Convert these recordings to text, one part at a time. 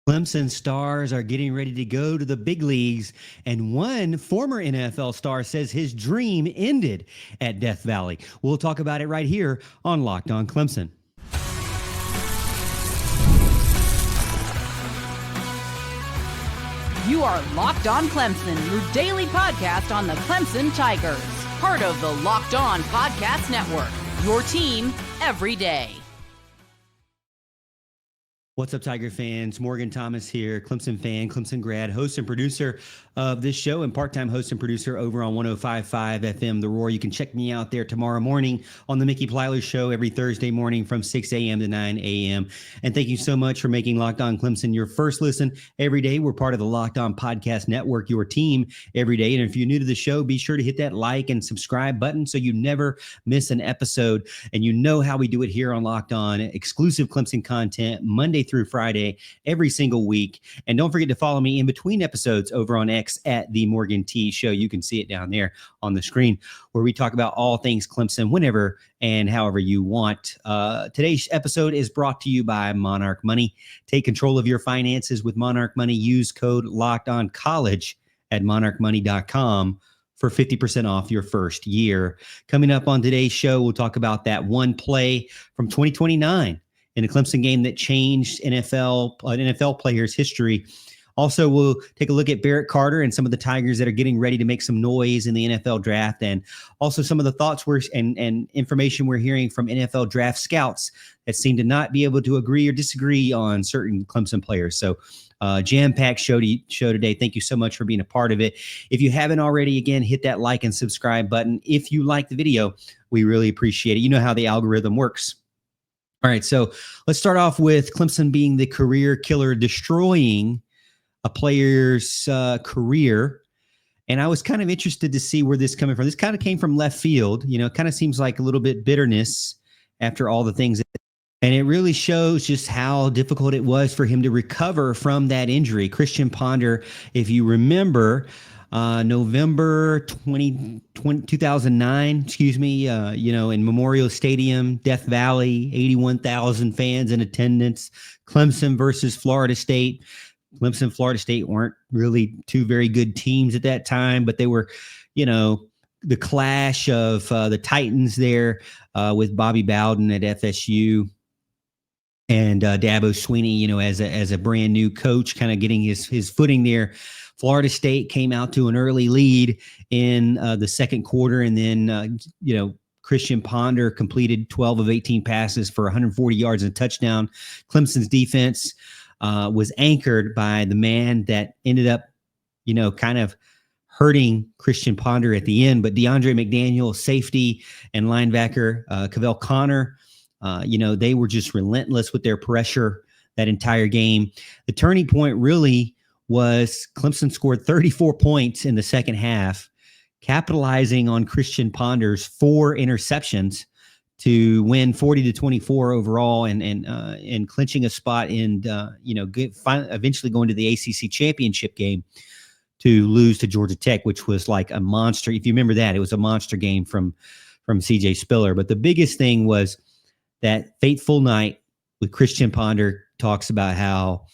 Clemson stars are getting ready to go to the big leagues, and one former NFL star says his dream ended at Death Valley. We'll talk about it right here on Locked On Clemson. You are Locked On Clemson, your daily podcast on the Clemson Tigers. Part of the Locked On Podcast Network, your team every day. What's up, Tiger fans? Morgan Thomas here, Clemson fan, Clemson grad, host and producer of this show, and part-time host and producer over on 105.5 FM The Roar. You can check me out there tomorrow morning on the Mickey Plyler Show every Thursday morning from 6 a.m. to 9 a.m. And thank you so much for making Locked On Clemson your first listen every day. We're part of the Locked On Podcast Network, your team every day. And if you're new to the show, be sure to hit that like and subscribe button so you never miss an episode. And you know how we do it here on Locked On. Exclusive Clemson content Monday through Friday, every single week. And don't forget to follow me in between episodes over on X at the Morgan T Show. You can see it down there on the screen where we talk about all things Clemson whenever and however you want. Today's episode is brought to you by Monarch Money. Take control of your finances with Monarch Money. Use code LOCKEDONCOLLEGE at monarchmoney.com for 50% off your first year. Coming up on today's show, we'll talk about that one play from 2029 in a Clemson game that changed NFL players' history. Also, we'll take a look at Barrett Carter and some of the Tigers that are getting ready to make some noise in the NFL draft, and also some of the thoughts and information we're hearing from NFL draft scouts that seem to not be able to agree or disagree on certain Clemson players. So jam-packed show today. Thank you so much for being a part of it. If you haven't already, again, hit that like and subscribe button. If you like the video, we really appreciate it. You know how the algorithm works. All right, so let's start off with Clemson being the career killer, destroying a player's career. And I was kind of interested to see where this is coming from. This kind of came from left field. You know, it kind of seems like a little bit bitterness after all the things. And it really shows just how difficult it was for him to recover from that injury. Christian Ponder, if you remember, November 2009, in Memorial Stadium, Death Valley, 81,000 fans in attendance, Clemson versus Florida State. Clemson and Florida State weren't really two very good teams at that time, but they were, the clash of the Titans there with Bobby Bowden at FSU and Dabo Swinney, as a brand new coach, kind of getting his footing there. Florida State came out to an early lead in the second quarter, and then, Christian Ponder completed 12 of 18 passes for 140 yards and a touchdown. Clemson's defense was anchored by the man that ended up, kind of hurting Christian Ponder at the end. But DeAndre McDaniel, safety, and linebacker Cavell Connor, they were just relentless with their pressure that entire game. The turning point really was Clemson scored 34 points in the second half, capitalizing on Christian Ponder's 4 interceptions to win 40-24 overall and clinching a spot in, eventually going to the ACC championship game to lose to Georgia Tech, which was like a monster. If you remember that, it was a monster game from CJ Spiller. But the biggest thing was that fateful night with Christian Ponder talks about how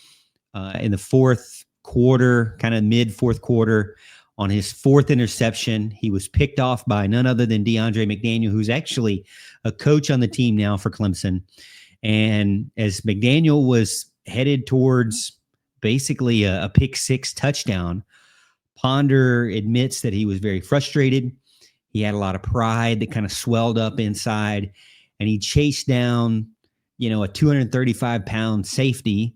in the fourth quarter, kind of mid fourth quarter, on his 4th interception, he was picked off by none other than DeAndre McDaniel, who's actually a coach on the team now for Clemson. And as McDaniel was headed towards basically a pick 6 touchdown, Ponder admits that he was very frustrated. He had a lot of pride that kind of swelled up inside, and he chased down, a 235-pound safety,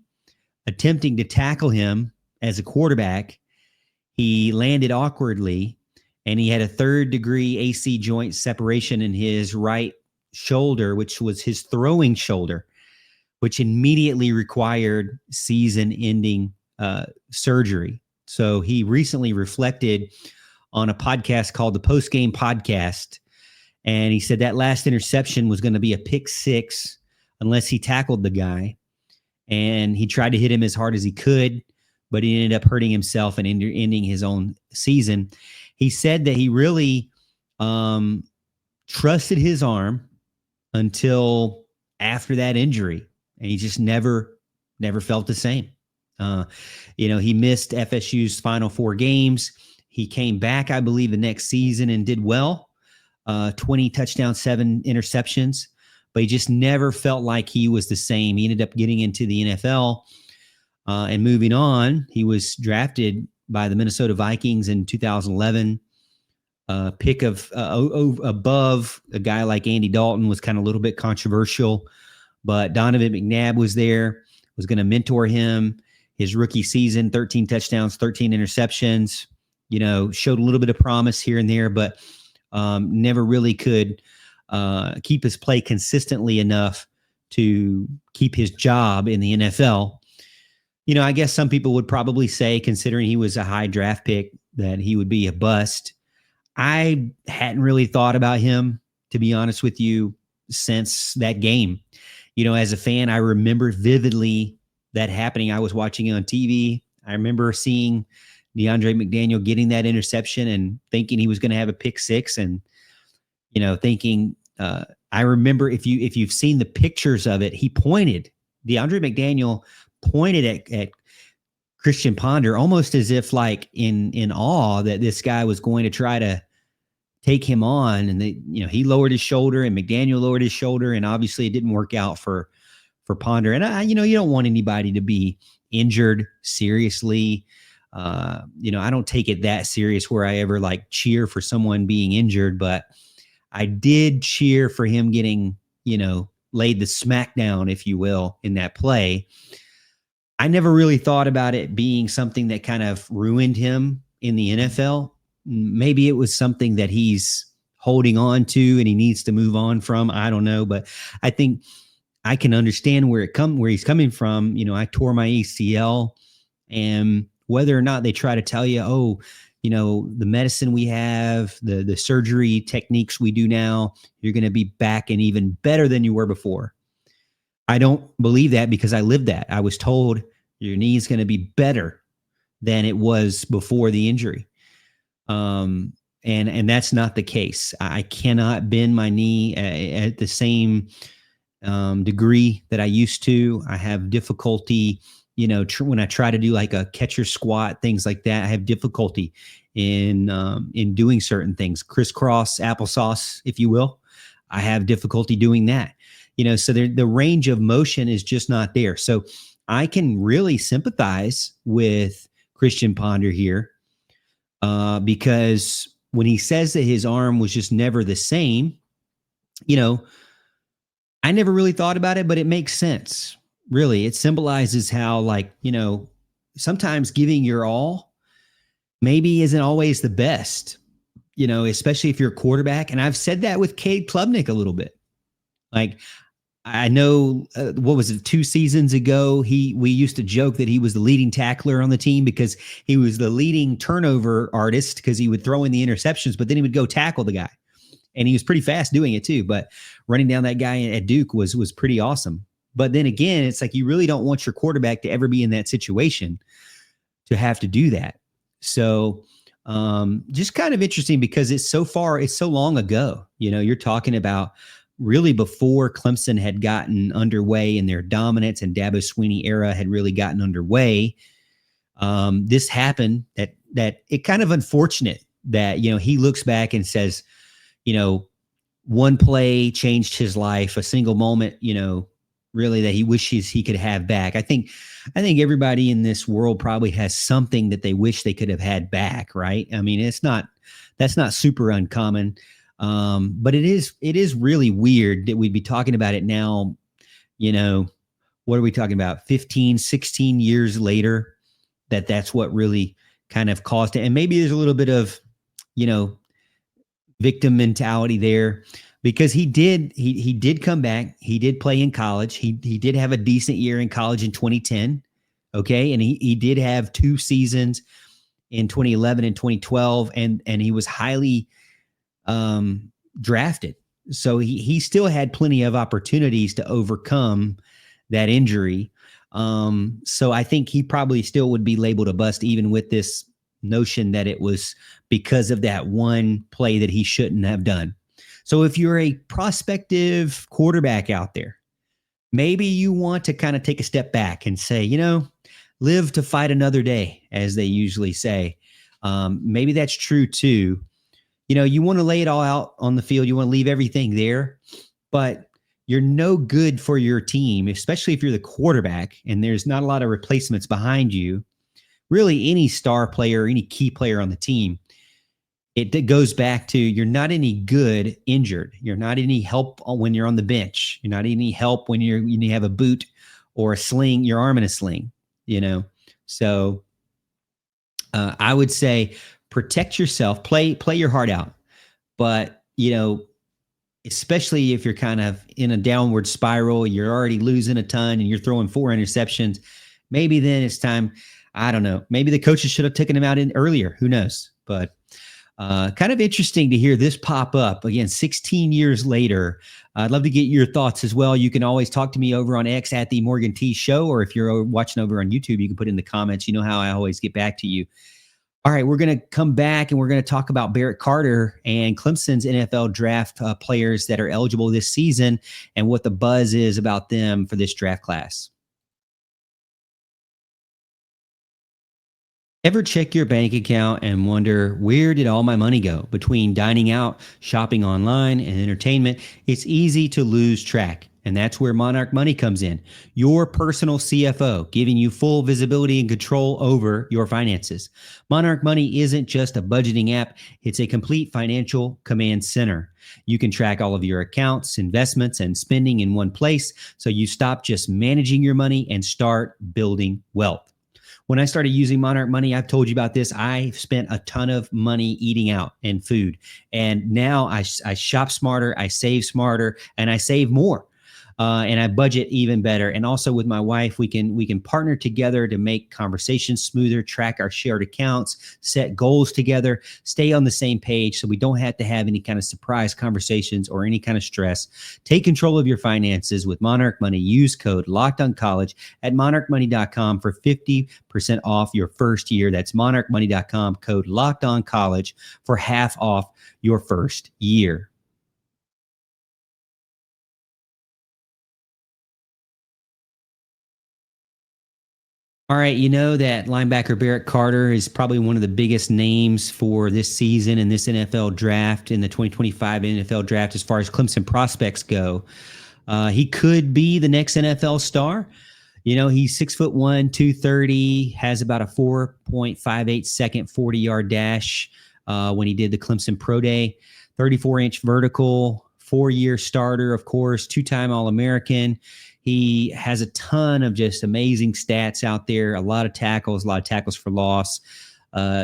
attempting to tackle him as a quarterback. He landed awkwardly, and he had a 3rd-degree AC joint separation in his right shoulder, which was his throwing shoulder, which immediately required season-ending surgery. So he recently reflected on a podcast called the Post Game Podcast, and he said that last interception was going to be a pick 6 unless he tackled the guy, and he tried to hit him as hard as he could, but he ended up hurting himself and ending his own season. He said that he really trusted his arm until after that injury, and he just never felt the same. He missed FSU's final 4 games. He came back, I believe, the next season and did well. 20 touchdowns, 7 interceptions, but he just never felt like he was the same. He ended up getting into the NFL and moving on. He was drafted by the Minnesota Vikings in 2011. Pick of above a guy like Andy Dalton was kind of a little bit controversial, but Donovan McNabb was there, was going to mentor him. His rookie season, 13 touchdowns, 13 interceptions, showed a little bit of promise here and there, but never really could keep his play consistently enough to keep his job in the NFL. I guess some people would probably say, considering he was a high draft pick, that he would be a bust. I hadn't really thought about him, to be honest with you, since that game. As a fan, I remember vividly that happening. I was watching it on TV. I remember seeing DeAndre McDaniel getting that interception and thinking he was going to have a pick 6, and thinking. I remember if you've seen the pictures of it, DeAndre McDaniel pointed at Christian Ponder almost as if like in awe that this guy was going to try to take him on, and he lowered his shoulder and McDaniel lowered his shoulder, and obviously it didn't work out for Ponder. And you don't want anybody to be injured seriously. I don't take it that serious where I ever like cheer for someone being injured, but I did cheer for him getting, laid the smackdown, if you will, in that play. I never really thought about it being something that kind of ruined him in the NFL. Maybe it was something that he's holding on to and he needs to move on from. I don't know, but I think I can understand where he's coming from. I tore my ACL, and whether or not they try to tell you, the medicine we have, the surgery techniques we do now, you're going to be back and even better than you were before. I don't believe that, because I lived that. I was told your knee is going to be better than it was before the injury. And that's not the case. I cannot bend my knee at the same degree that I used to. I have difficulty, when I try to do like a catcher squat, things like that. I have difficulty in doing certain things, crisscross applesauce, if you will. I have difficulty doing that. So the range of motion is just not there. So I can really sympathize with Christian Ponder here, because when he says that his arm was just never the same, I never really thought about it, but it makes sense. Really, it symbolizes how, sometimes giving your all maybe isn't always the best, especially if you're a quarterback. And I've said that with Cade Klubnik a little bit. Like, I know, what was it, 2 seasons ago, we used to joke that he was the leading tackler on the team because he was the leading turnover artist, because he would throw in the interceptions, but then he would go tackle the guy. And he was pretty fast doing it too, but running down that guy at Duke was pretty awesome. But then again, it's like, you really don't want your quarterback to ever be in that situation to have to do that. So just kind of interesting, because it's so long ago. You're talking about really before Clemson had gotten underway in their dominance and Dabo Swinney era had really gotten underway. This happened, that it kind of unfortunate that, he looks back and says, one play changed his life, a single moment, really that he wishes he could have back. I think everybody in this world probably has something that they wish they could have had back. Right. I mean, that's not super uncommon. But it is really weird that we'd be talking about it now. What are we talking about? 15, 16 years later, that's what really kind of caused it. And maybe there's a little bit of, victim mentality there, because he did come back. He did play in college. He did have a decent year in college in 2010. Okay. And he did have 2 seasons in 2011 and 2012. And he was highly drafted. So he still had plenty of opportunities to overcome that injury. So I think he probably still would be labeled a bust, even with this notion that it was because of that one play that he shouldn't have done. So if you're a prospective quarterback out there, maybe you want to kind of take a step back and say, live to fight another day, as they usually say. Maybe that's true too. You want to lay it all out on the field. You want to leave everything there, but you're no good for your team, especially if you're the quarterback and there's not a lot of replacements behind you. Really, any star player, any key player on the team, it goes back to you're not any good injured. You're not any help when you're on the bench. You're not any help when you have a boot or a sling, your arm in a sling, So I would say protect yourself, play your heart out. But, especially if you're kind of in a downward spiral, you're already losing a ton and you're throwing 4 interceptions, maybe then it's time. I don't know. Maybe the coaches should have taken him out in earlier. Who knows? But kind of interesting to hear this pop up again 16 years later. I'd love to get your thoughts as well. You can always talk to me over on X at the Morgan T Show, or if you're watching over on YouTube, you can put in the comments. You know how I always get back to you. All right, we're going to come back and we're going to talk about Barrett Carter and Clemson's NFL draft players that are eligible this season and what the buzz is about them for this draft class. Ever check your bank account and wonder, where did all my money go? Between dining out, shopping online, and entertainment, it's easy to lose track. And that's where Monarch Money comes in, your personal CFO, giving you full visibility and control over your finances. Monarch Money isn't just a budgeting app, it's a complete financial command center. You can track all of your accounts, investments, and spending in one place, so you stop just managing your money and start building wealth. When I started using Monarch Money, I've told you about this. I spent a ton of money eating out and food. And now I shop smarter, I save smarter, and I save more. And I budget even better. And also with my wife, we can partner together to make conversations smoother, track our shared accounts, set goals together, stay on the same page so we don't have to have any kind of surprise conversations or any kind of stress. Take control of your finances with Monarch Money. Use code LOCKEDONCollege at monarchmoney.com for 50% off your first year. That's monarchmoney.com, code LOCKEDONCollege for half off your first year. All right, you know that linebacker Barrett Carter is probably one of the biggest names for this season in this NFL draft, in the 2025 NFL draft, as far as Clemson prospects go. He could be the next NFL star. He's 6'1", 230, has about a 4.58 second 40-yard dash when he did the Clemson Pro Day, 34-inch vertical, 4-year starter, of course, 2-time All-American. He has a ton of just amazing stats out there, a lot of tackles for loss,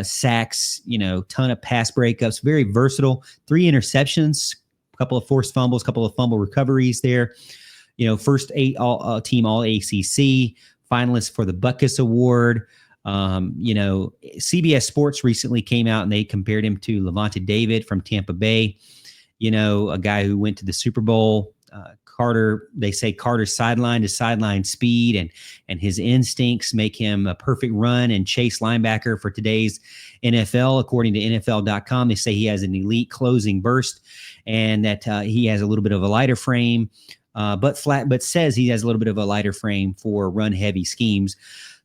sacks, ton of pass breakups, very versatile, 3 interceptions, a couple of forced fumbles, a couple of fumble recoveries there. First 8 team all ACC, finalist for the Butkus Award. CBS Sports recently came out and they compared him to Levante David from Tampa Bay, a guy who went to the Super Bowl. Carter, they say Carter's sideline to sideline speed and his instincts make him a perfect run and chase linebacker for today's NFL. According to NFL.com, they say he has an elite closing burst and that he has a little bit of a lighter frame, but says he has a little bit of a lighter frame for run heavy schemes.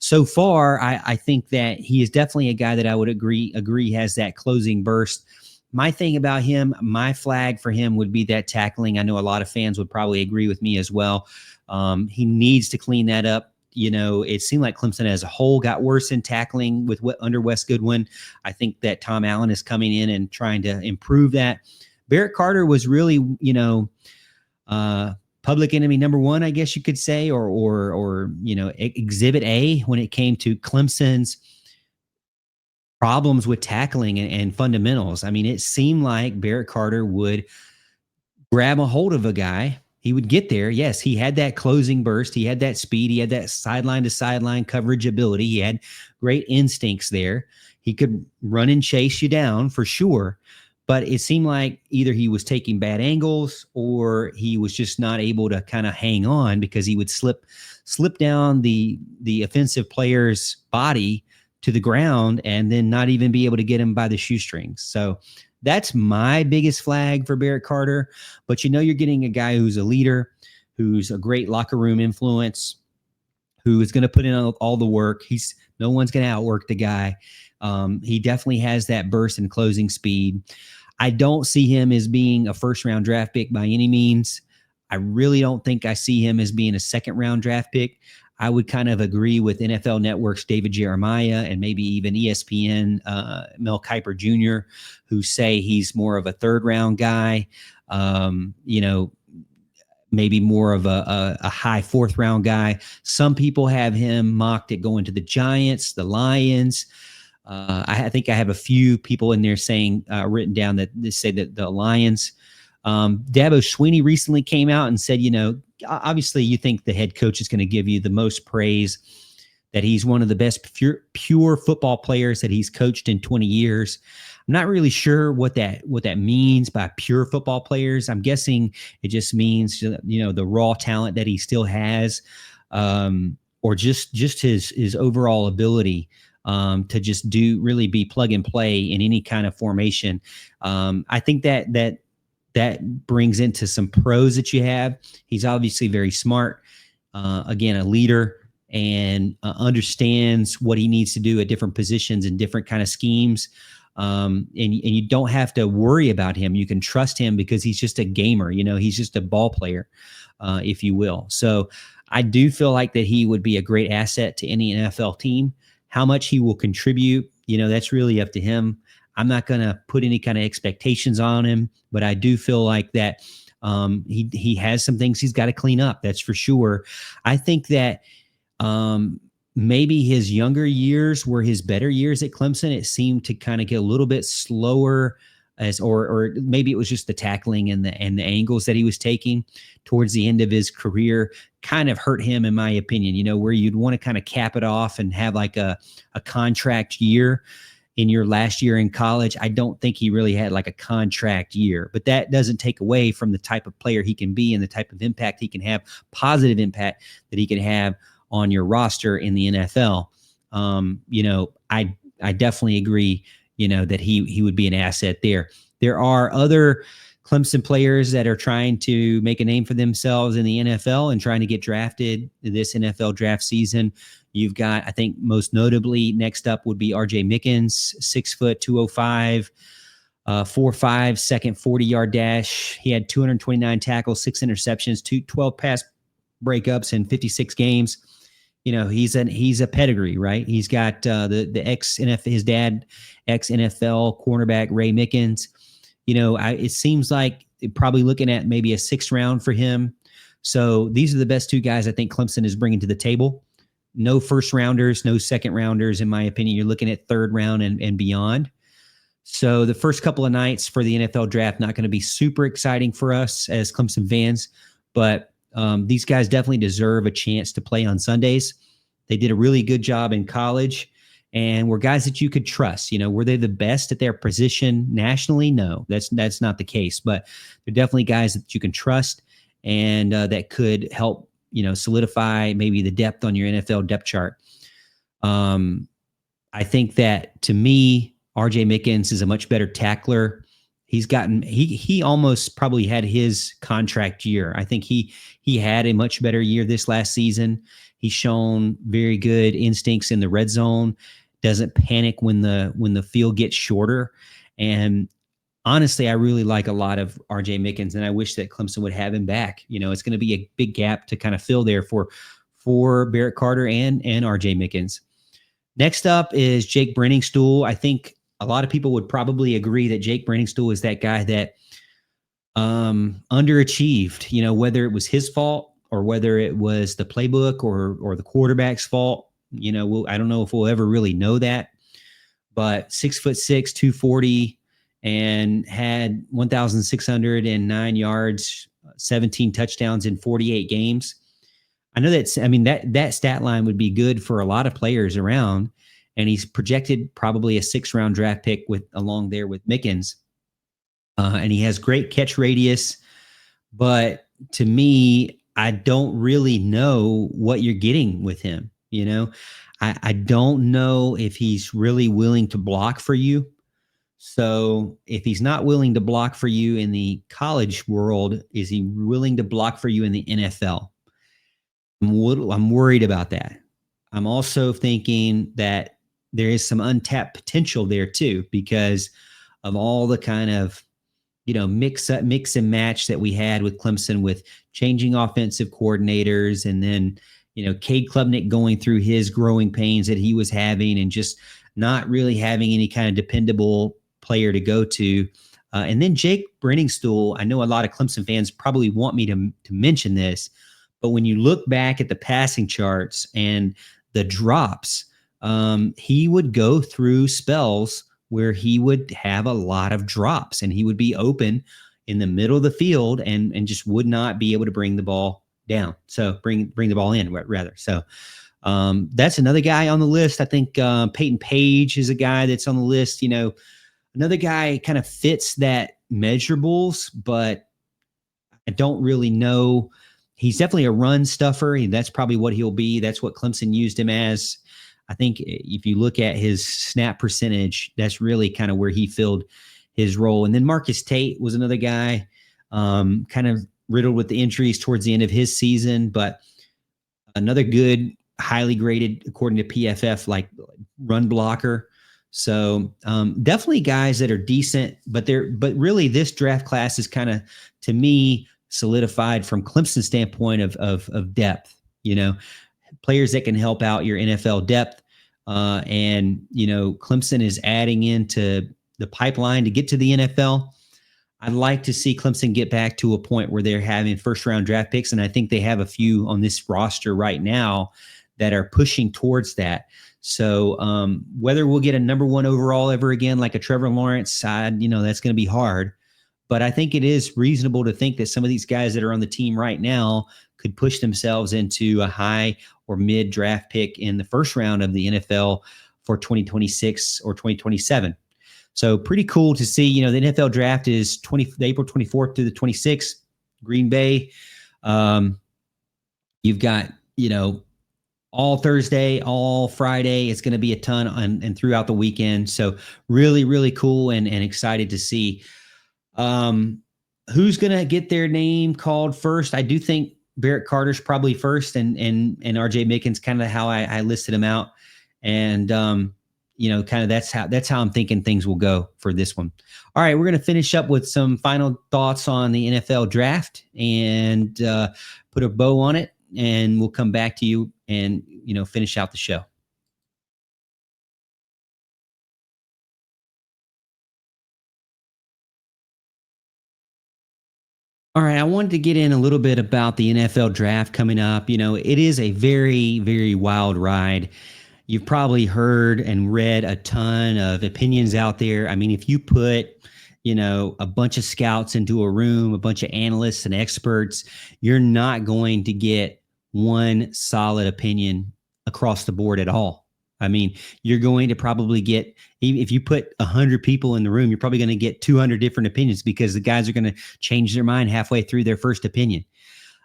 So far, I think that he is definitely a guy that I would agree has that closing burst. My thing about him, my flag for him would be that tackling. I know a lot of fans would probably agree with me as well. He needs to clean that up. It seemed like Clemson as a whole got worse in tackling under Wes Goodwin. I think that Tom Allen is coming in and trying to improve that. Barrett Carter was really, public enemy number 1, I guess you could say, or exhibit A when it came to Clemson's problems with tackling and fundamentals. I mean, it seemed like Barrett Carter would grab a hold of a guy. He would get there. Yes, he had that closing burst. He had that speed. He had that sideline to sideline coverage ability. He had great instincts there. He could run and chase you down for sure. But it seemed like either he was taking bad angles or he was just not able to kind of hang on because he would slip down the offensive player's body to the ground and then not even be able to get him by the shoestrings. So that's my biggest flag for Barrett Carter. But you're getting a guy who's a leader, who's a great locker room influence, who is going to put in all the work. No one's going to outwork the guy. He definitely has that burst and closing speed. I don't see him as being a first-round draft pick by any means. I really don't think I see him as being a second-round draft pick. I would kind of agree with NFL Network's David Jeremiah and maybe even ESPN Mel Kiper Jr., who say he's more of a third-round guy, maybe more of a high fourth-round guy. Some people have him mocked at going to the Giants, the Lions. I think I have a few people in there saying, written down that they say that the Lions. Dabo Swinney recently came out and said, obviously you think the head coach is going to give you the most praise, that he's one of the best pure football players that he's coached in 20 years. I'm not really sure what that means by pure football players. I'm guessing it just means, the raw talent that he still has, or just his overall ability to just really be plug and play in any kind of formation. I think that brings into some pros that you have. He's obviously very smart, again, a leader, and understands what he needs to do at different positions and different kind of schemes. And you don't have to worry about him. You can trust him because he's just a gamer. He's just a ball player, if you will. So I do feel like that he would be a great asset to any NFL team. How much he will contribute, that's really up to him. I'm not going to put any kind of expectations on him, but I do feel like that he has some things he's got to clean up. That's for sure. I think that maybe his younger years were his better years at Clemson. It seemed to kind of get a little bit slower, or maybe it was just the tackling and the angles that he was taking towards the end of his career kind of hurt him, in my opinion, where you'd want to kind of cap it off and have like a contract year in your last year in college. I don't think he really had like a contract year, but that doesn't take away from the type of player he can be and the type of impact he can have, positive impact that he can have on your roster in the NFL. I definitely agree, that he would be an asset there. There are other Clemson players that are trying to make a name for themselves in the NFL and trying to get drafted this NFL draft season. You've got, I think most notably next up would be RJ Mickens, 6 foot, 205, 4.5 second 40-yard dash. He had 229 tackles, 6 interceptions, 12 pass breakups in 56 games. He's a pedigree, right? He's got the ex-NFL, his dad, ex-NFL cornerback Ray Mickens. It seems like probably looking at maybe a 6th round for him. So these are the best 2 guys I think Clemson is bringing to the table. No first rounders, no second rounders, in my opinion. You're looking at 3rd round and beyond. So the first couple of nights for the NFL draft, not going to be super exciting for us as Clemson fans, but these guys definitely deserve a chance to play on Sundays. They did a really good job in college and were guys that you could trust. Were they the best at their position nationally? No, that's not the case, but they're definitely guys that you can trust and that could help, solidify maybe the depth on your NFL depth chart. I think that, to me, RJ Mickens is a much better tackler. He almost probably had his contract year. I think he had a much better year this last season. He's shown very good instincts in the red zone, doesn't panic when the field gets shorter. And honestly, I really like a lot of RJ Mickens, and I wish that Clemson would have him back. It's going to be a big gap to kind of fill there for Barrett Carter and RJ Mickens. Next up is Jake Brenningstool. I think a lot of people would probably agree that Jake Brenningstool is that guy that underachieved, whether it was his fault or whether it was the playbook or the quarterback's fault. I don't know if we'll ever really know that, but 6'6", 240, and had 1,609 yards, 17 touchdowns in 48 games. I know that stat line would be good for a lot of players around. And he's projected probably a 6th round draft pick along there with Mickens. And he has great catch radius. But to me, I don't really know what you're getting with him. I don't know if he's really willing to block for you. So if he's not willing to block for you in the college world, is he willing to block for you in the NFL? I'm worried about that. I'm also thinking that there is some untapped potential there too, because of all the kind of, mix and match that we had with Clemson, with changing offensive coordinators, and then, Cade Klubnik going through his growing pains that he was having, and just not really having any kind of dependable player to go to. And then Jake Brenningstool, I know a lot of Clemson fans probably want me to mention this, but when you look back at the passing charts and the drops, he would go through spells where he would have a lot of drops, and he would be open in the middle of the field and just would not be able to bring the ball down. So bring the ball in, rather. So that's another guy on the list. I think Peyton Page is a guy that's on the list. Another guy kind of fits that measurables, but I don't really know. He's definitely a run stuffer. That's probably what he'll be. That's what Clemson used him as. I think if you look at his snap percentage, that's really kind of where he filled his role. And then Marcus Tate was another guy, kind of riddled with the injuries towards the end of his season, but another good, highly graded, according to PFF, like run blocker. So definitely guys that are decent, but really this draft class is kind of, to me, solidified from Clemson's standpoint of depth, players that can help out your NFL depth. And Clemson is adding into the pipeline to get to the NFL. I'd like to see Clemson get back to a point where they're having first-round draft picks, and I think they have a few on this roster right now that are pushing towards that. So whether we'll get a number one overall ever again, like a Trevor Lawrence side, that's going to be hard. But I think it is reasonable to think that some of these guys that are on the team right now could push themselves into a high or mid draft pick in the first round of the NFL for 2026 or 2027. So pretty cool to see. The NFL draft is April 24th to the 26th, Green Bay. You've got, all Thursday, all Friday. It's going to be a ton and throughout the weekend. So really, really cool and excited to see who's going to get their name called first. I do think Barrett Carter's probably first, and RJ Mickens, kind of how I listed him out. And, kind of that's how I'm thinking things will go for this one. All right, we're going to finish up with some final thoughts on the NFL draft and put a bow on it, and we'll come back to you and, finish out the show. All right, I wanted to get in a little bit about the NFL draft coming up. It is a very, very wild ride. You've probably heard and read a ton of opinions out there. I mean, if you put, a bunch of scouts into a room, a bunch of analysts and experts, you're not going to get one solid opinion across the board at all. I mean, you're going to probably get, if you put 100 people in the room, you're probably going to get 200 different opinions, because the guys are going to change their mind halfway through their first opinion.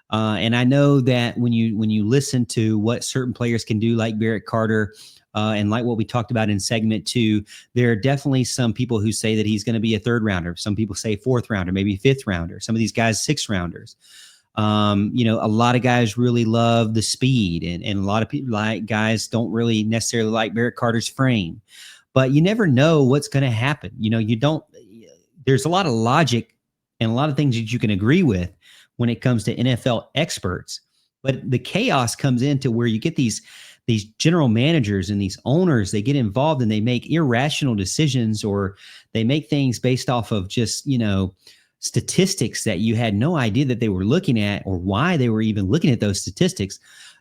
And I know that when you listen to what certain players can do, like Barrett Carter, and like what we talked about in segment 2, there are definitely some people who say that he's going to be a third rounder. Some people say fourth rounder, maybe fifth rounder. Some of these guys, sixth rounders. A lot of guys really love the speed, and a lot of people, like guys, don't really necessarily like Barrett Carter's frame. But you never know what's going to happen. There's a lot of logic and a lot of things that you can agree with when it comes to NFL experts. But the chaos comes into where you get these general managers and these owners, they get involved and they make irrational decisions, or they make things based off of just, statistics that you had no idea that they were looking at, or why they were even looking at those statistics.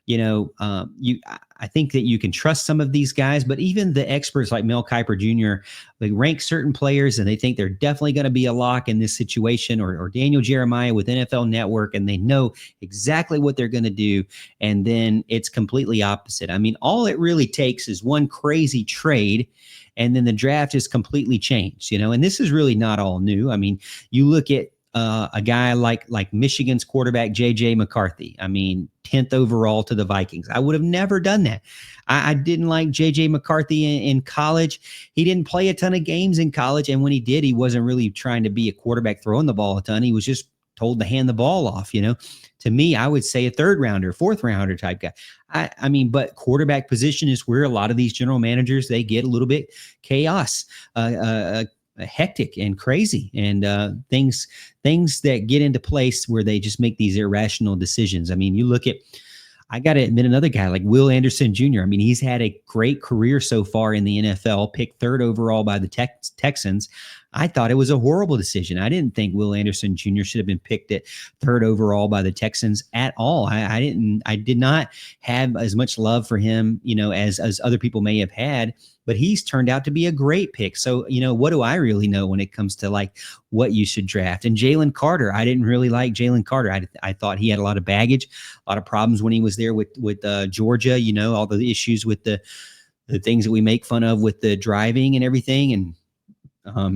I think that you can trust some of these guys, but even the experts like Mel Kiper Jr., they rank certain players and they think they're definitely going to be a lock in this situation, or Daniel Jeremiah with NFL Network, and they know exactly what they're going to do. And then it's completely opposite. I mean, all it really takes is one crazy trade, and then the draft is completely changed, and this is really not all new. I mean, you look at a guy like Michigan's quarterback, J.J. McCarthy. I mean, 10th overall to the Vikings. I would have never done that. I didn't like J.J. McCarthy in college. He didn't play a ton of games in college, and when he did, he wasn't really trying to be a quarterback throwing the ball a ton. He was just told to hand the ball off. To me, I would say a third rounder, fourth rounder type guy. I mean, but quarterback position is where a lot of these general managers, they get a little bit chaos, hectic and crazy, and things that get into place where they just make these irrational decisions. I mean, you look at, I got to admit, another guy like Will Anderson Jr. I mean, he's had a great career so far in the NFL, picked third overall by the Texans. I thought it was a horrible decision. I didn't think Will Anderson Jr. should have been picked at third overall by the Texans at all. I did not have as much love for him, as other people may have had, but he's turned out to be a great pick. So, what do I really know when it comes to like what you should draft? And Jalen Carter, I didn't really like Jalen Carter. I thought he had a lot of baggage, a lot of problems when he was there with Georgia, all the issues with the things that we make fun of with the driving and everything. And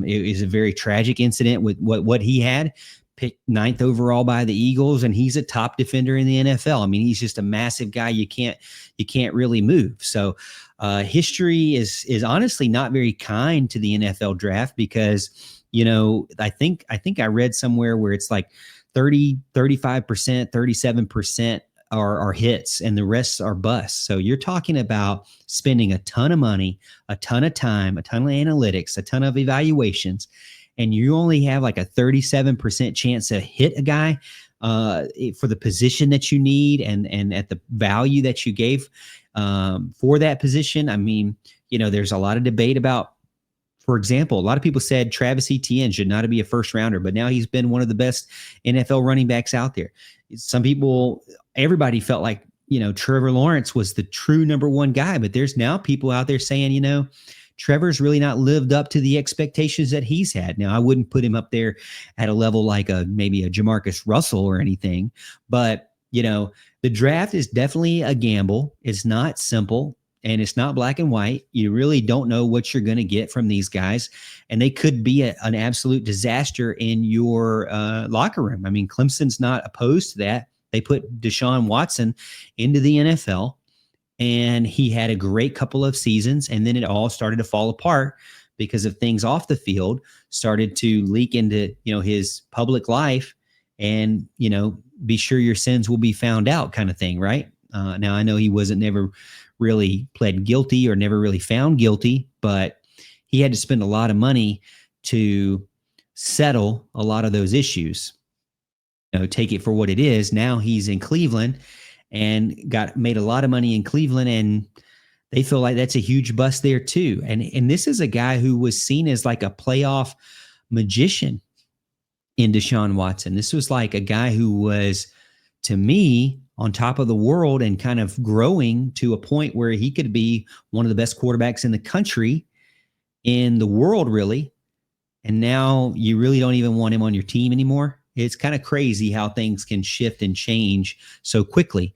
it was a very tragic incident with what he had. Picked ninth overall by the Eagles, and he's a top defender in the NFL. I mean, he's just a massive guy. You can't really move. So history is honestly not very kind to the NFL draft because, I think I read somewhere where it's like 35%, 37% are hits and the rest are busts. So you're talking about spending a ton of money, a ton of time, a ton of analytics, a ton of evaluations, and you only have like a 37% chance to hit a guy for the position that you need and at the value that you gave for that position. I mean, there's a lot of debate about, for example, a lot of people said Travis Etienne should not be a first rounder, but now he's been one of the best NFL running backs out there. Everybody felt like, Trevor Lawrence was the true number one guy, but there's now people out there saying, Trevor's really not lived up to the expectations that he's had. Now, I wouldn't put him up there at a level like maybe a Jamarcus Russell or anything, but, the draft is definitely a gamble. It's not simple. And it's not black and white. You really don't know what you're going to get from these guys. And they could be an absolute disaster in your locker room. I mean, Clemson's not opposed to that. They put Deshaun Watson into the NFL, and he had a great couple of seasons. And then it all started to fall apart because of things off the field started to leak into, his public life, and, be sure your sins will be found out kind of thing. Right. Now, I know he wasn't never really pled guilty or never really found guilty, but he had to spend a lot of money to settle a lot of those issues. Take it for what it is. Now he's in Cleveland and made a lot of money in Cleveland, and they feel like that's a huge bust there too. And this is a guy who was seen as like a playoff magician in Deshaun Watson. This was like a guy who was, to me, on top of the world and kind of growing to a point where he could be one of the best quarterbacks in the country, in the world, really. And now you really don't even want him on your team anymore. It's kind of crazy how things can shift and change so quickly.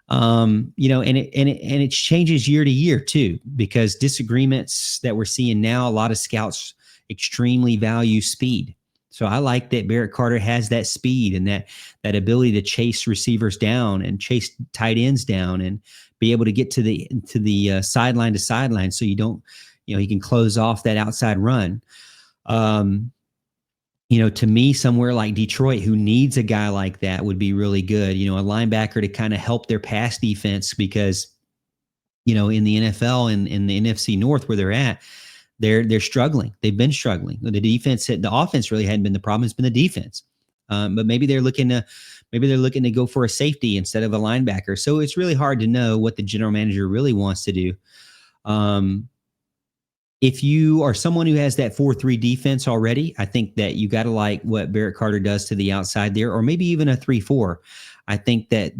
And it changes year to year too, because disagreements that we're seeing now, a lot of scouts extremely value speed. So I like that Barrett Carter has that speed and that ability to chase receivers down and chase tight ends down and be able to get to the sideline to sideline, so you don't, he can close off that outside run. To me, somewhere like Detroit, who needs a guy like that, would be really good. A linebacker to kind of help their pass defense, because in the NFL and in the NFC North where they're at, they're struggling. They've been struggling. The offense really hadn't been the problem. It's been the defense. But maybe they're looking to go for a safety instead of a linebacker. So it's really hard to know what the general manager really wants to do. If you are someone who has that 4-3 defense already, I think that you got to like what Barrett Carter does to the outside there, or maybe even a 3-4. I think that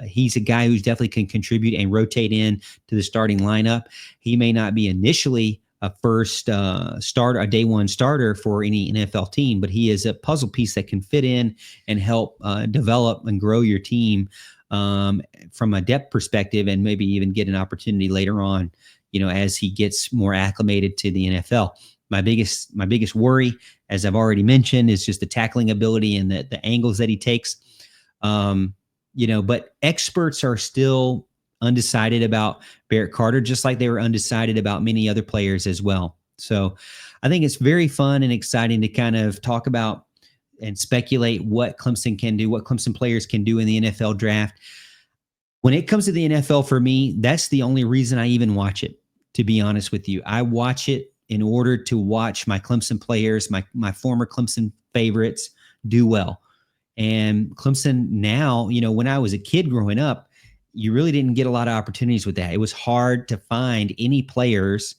he's a guy who's definitely can contribute and rotate in to the starting lineup. He may not be initially a first starter, a day one starter for any NFL team, but he is a puzzle piece that can fit in and help develop and grow your team from a depth perspective, and maybe even get an opportunity later on, as he gets more acclimated to the NFL. My biggest worry, as I've already mentioned, is just the tackling ability and the angles that he takes. But experts are still undecided about Barrett Carter, just like they were undecided about many other players as well. So I think it's very fun and exciting to kind of talk about and speculate what Clemson can do, what Clemson players can do in the NFL draft. When it comes to the NFL, for me, that's the only reason I even watch it, to be honest with you. I watch it in order to watch my Clemson players, my former Clemson favorites do well. And Clemson now, when I was a kid growing up, you really didn't get a lot of opportunities with that. It was hard to find any players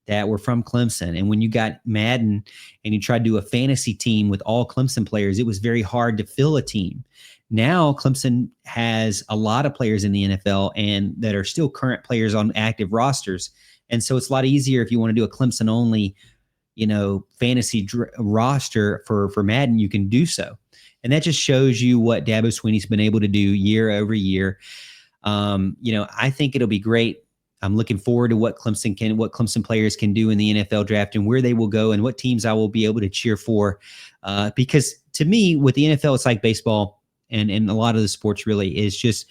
that were from Clemson. And when you got Madden and you tried to do a fantasy team with all Clemson players, it was very hard to fill a team. Now Clemson has a lot of players in the NFL and that are still current players on active rosters. And so it's a lot easier if you want to do a Clemson only, fantasy roster for Madden, you can do so. And that just shows you what Dabo Swinney's been able to do year over year. I think it'll be great. I'm looking forward to what Clemson players can do in the NFL draft and where they will go and what teams I will be able to cheer for. Because to me, with the NFL, it's like baseball and a lot of the sports really is just,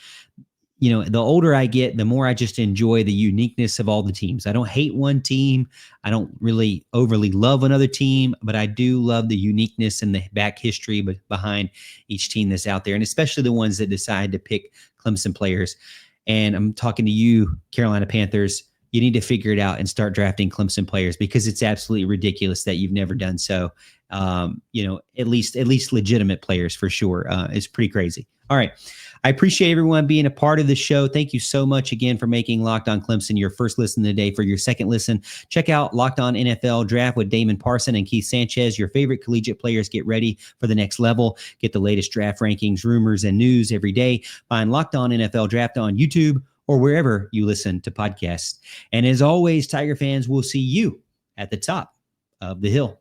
the older I get, the more I just enjoy the uniqueness of all the teams. I don't hate one team. I don't really overly love another team, but I do love the uniqueness and the back history behind each team that's out there, and especially the ones that decide to pick Clemson players. And I'm talking to you, Carolina Panthers. You need to figure it out and start drafting Clemson players because it's absolutely ridiculous that you've never done so. At least legitimate players for sure. It's pretty crazy. All right. I appreciate everyone being a part of the show. Thank you so much again for making Locked On Clemson your first listen of the day. For your second listen, check out Locked On NFL Draft with Damon Parson and Keith Sanchez. Your favorite collegiate players get ready for the next level. Get the latest draft rankings, rumors, and news every day. Find Locked On NFL Draft on YouTube or wherever you listen to podcasts. And as always, Tiger fans, we'll see you at the top of the hill.